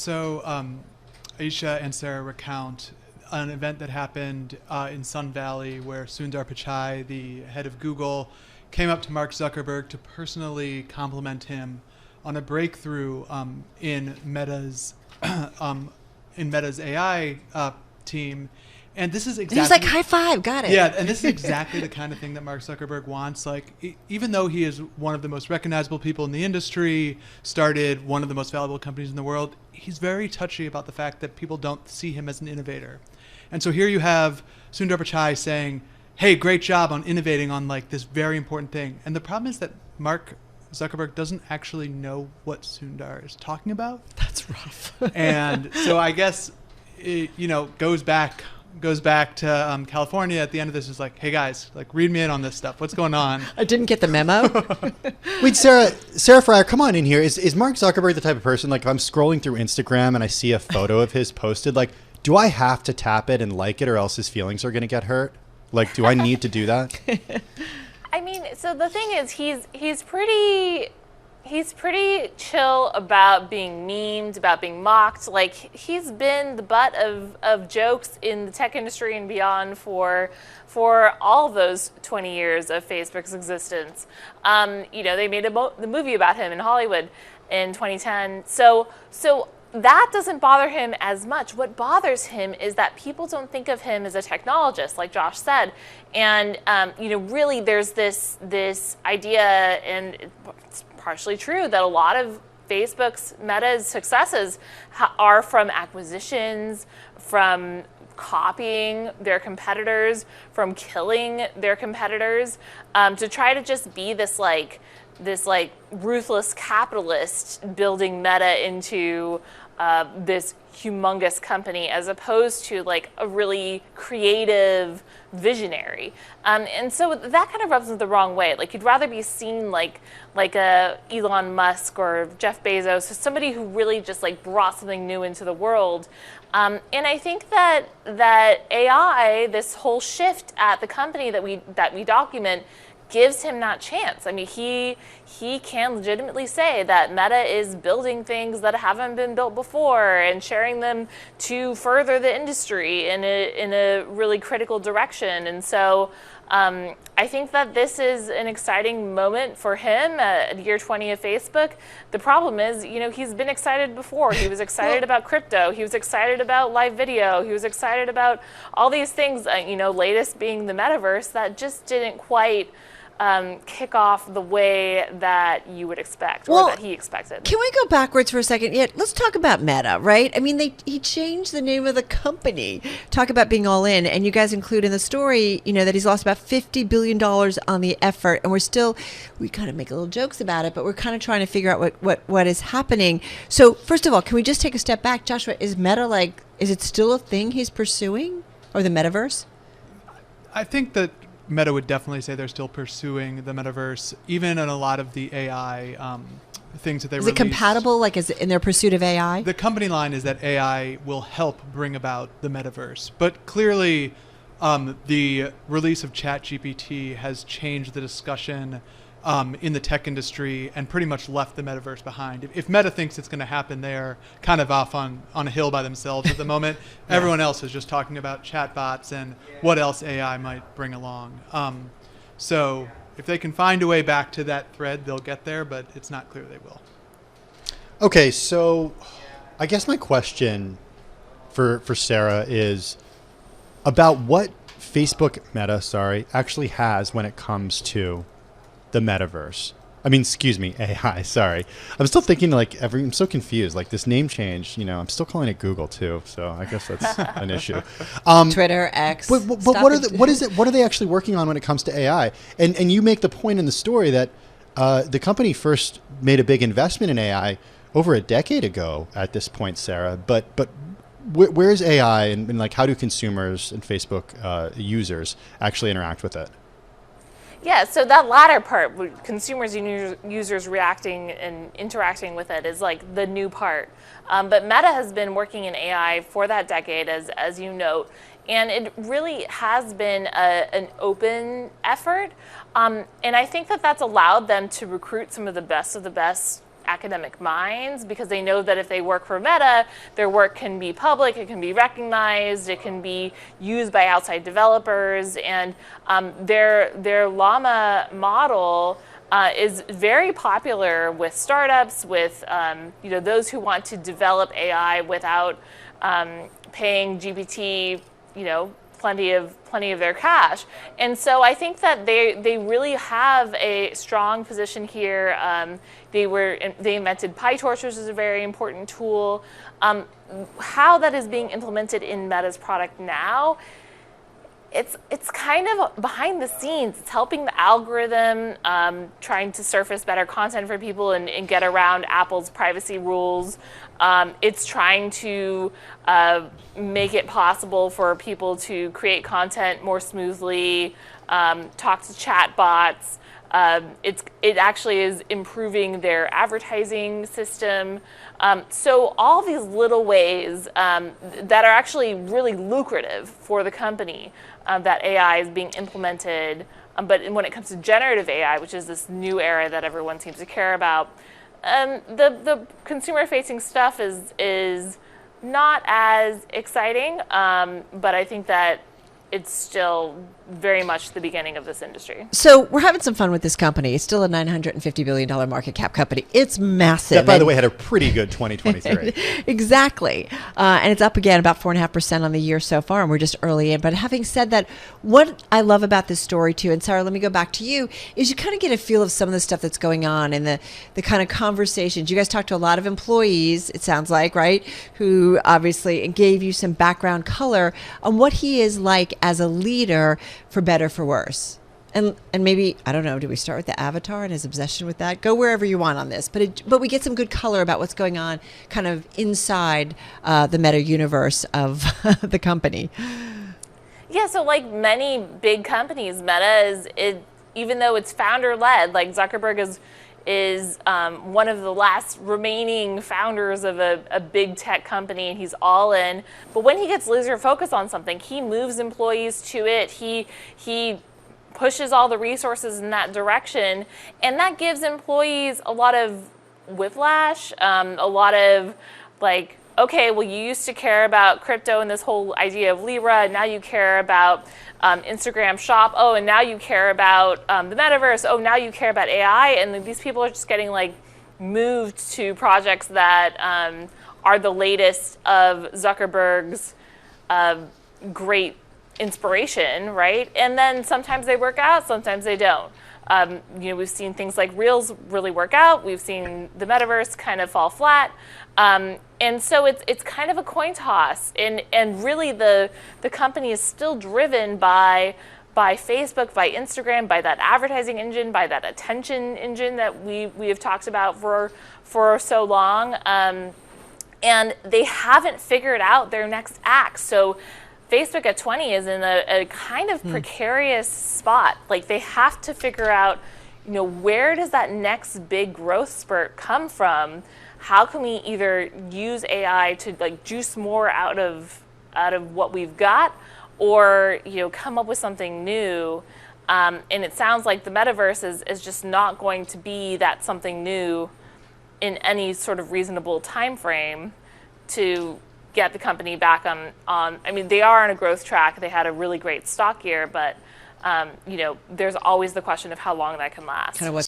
So Aisha and Sarah recount an event that happened in Sun Valley where Sundar Pichai, the head of Google, came up to Mark Zuckerberg to personally compliment him on a breakthrough in Meta's AI team. And this is exactly... He was like, high five, got it. Yeah, and this is exactly the kind of thing that Mark Zuckerberg wants. Like, even though he is one of the most recognizable people in the industry, started one of the most valuable companies in the world, he's very touchy about the fact that people don't see him as an innovator. And so here you have Sundar Pichai saying, hey, great job on innovating on like this very important thing. And the problem is that Mark Zuckerberg doesn't actually know what Sundar is talking about. That's rough. And so I guess it, goes back to California at the end of this is like, hey guys, like read me in on this stuff. What's going on? I didn't get the memo. Wait, Sarah Fryer, come on in here. Is Mark Zuckerberg the type of person, like if I'm scrolling through Instagram and I see a photo of his posted, like, do I have to tap it and like it or else his feelings are going to get hurt? Like, do I need to do that? I mean, so the thing is, he's pretty chill about being memed, about being mocked. Like, he's been the butt of jokes in the tech industry and beyond for all of those 20 years of Facebook's existence. They made the movie about him in Hollywood in 2010. So that doesn't bother him as much. What bothers him is that people don't think of him as a technologist, like Josh said. And, really there's this idea, and it's partially true, that a lot of Facebook's, Meta's successes are from acquisitions, from copying their competitors, from killing their competitors, to try to just be this ruthless capitalist building Meta into this humongous company, as opposed to like a really creative visionary. And so that kind of rubs me the wrong way. Like, you'd rather be seen like a Elon Musk or Jeff Bezos, somebody who really just like brought something new into the world. And I think that AI, this whole shift at the company that we document, gives him that chance. I mean, he can legitimately say that Meta is building things that haven't been built before and sharing them to further the industry in a really critical direction. And so I think that this is an exciting moment for him at year 20 of Facebook. The problem is, he's been excited before. He was excited about crypto. He was excited about live video. He was excited about all these things, latest being the metaverse, that just didn't quite kick off the way that you would expect, or that he expected. Can we go backwards for a second? Yeah, let's talk about Meta, right? I mean, he changed the name of the company. Talk about being all in, and you guys include in the story, that he's lost about $50 billion on the effort, and we kind of make little jokes about it, but we're kind of trying to figure out what is happening. So first of all, can we just take a step back? Joshua, is Meta is it still a thing he's pursuing, or the metaverse? I think that Meta would definitely say they're still pursuing the metaverse, even in a lot of the AI things that they release. Is it compatible, is it in their pursuit of AI? The company line is that AI will help bring about the metaverse. But clearly, the release of ChatGPT has changed the discussion in the tech industry and pretty much left the metaverse behind. If Meta thinks it's going to happen, they're kind of off on a hill by themselves at the moment. Yeah. Everyone else is just talking about chatbots and what else AI might bring along. So if they can find a way back to that thread, they'll get there, but it's not clear they will. Okay, so I guess my question for Sarah is about what Facebook Meta, actually has when it comes to the metaverse. AI, sorry. I'm still thinking I'm so confused. Like this name change, I'm still calling it Google too. So I guess that's an issue. Twitter, X. But what are they actually working on when it comes to AI? And you make the point in the story that the company first made a big investment in AI over a decade ago at this point, Sarah. But where is AI and how do consumers and Facebook users actually interact with it? Yeah, so that latter part, consumers and users reacting and interacting with it, is the new part. But Meta has been working in AI for that decade, as you note, and it really has been an open effort. And I think that that's allowed them to recruit some of the best academic minds, because they know that if they work for Meta, their work can be public, it can be recognized, it can be used by outside developers, and their Llama model is very popular with startups, with those who want to develop AI without paying GPT, plenty of their cash. And so I think that they really have a strong position here. They invented PyTorch, which is a very important tool. How that is being implemented in Meta's product now, it's kind of behind the scenes. It's helping the algorithm, trying to surface better content for people and get around Apple's privacy rules. It's trying to make it possible for people to create content more smoothly, talk to chat bots. It actually is improving their advertising system. So all these little ways that are actually really lucrative for the company, that AI is being implemented. But when it comes to generative AI, which is this new era that everyone seems to care about, the consumer-facing stuff is not as exciting, but I think that it's still very much the beginning of this industry. So we're having some fun with this company. It's still a $950 billion market cap company. It's massive. That, by the way, had a pretty good 2023. Exactly. And it's up again about 4.5% on the year so far, and we're just early in. But having said that, what I love about this story too, and Sarah, let me go back to you, is you kind of get a feel of some of the stuff that's going on and the kind of conversations. You guys talked to a lot of employees, it sounds like, right, who obviously gave you some background color on what he is like as a leader, for better, for worse. And maybe, I don't know, do we start with the avatar and his obsession with that? Go wherever you want on this. But we get some good color about what's going on kind of inside the Meta universe of the company. Yeah, so like many big companies, Meta even though it's founder-led, like Zuckerberg is one of the last remaining founders of a big tech company, and he's all in. But when he gets laser focused on something, he moves employees to it. He pushes all the resources in that direction, and that gives employees a lot of whiplash, a lot of like, okay, well, you used to care about crypto and this whole idea of Libra, and now you care about Instagram Shop. Oh, and now you care about the metaverse. Oh, now you care about AI. And these people are just getting like moved to projects that are the latest of Zuckerberg's great inspiration, right? And then sometimes they work out, sometimes they don't. We've seen things like Reels really work out. We've seen the metaverse kind of fall flat. And so it's kind of a coin toss. And really the company is still driven by Facebook, by Instagram, by that advertising engine, by that attention engine that we have talked about for so long. And they haven't figured out their next act. So Facebook at 20 is in a kind of precarious spot. Like they have to figure out, where does that next big growth spurt come from? How can we either use AI to like juice more out of what we've got, or come up with something new? And it sounds like the metaverse is just not going to be that something new in any sort of reasonable time frame to get the company back on. I mean, they are on a growth track. They had a really great stock year, but there's always the question of how long that can last. Kind of what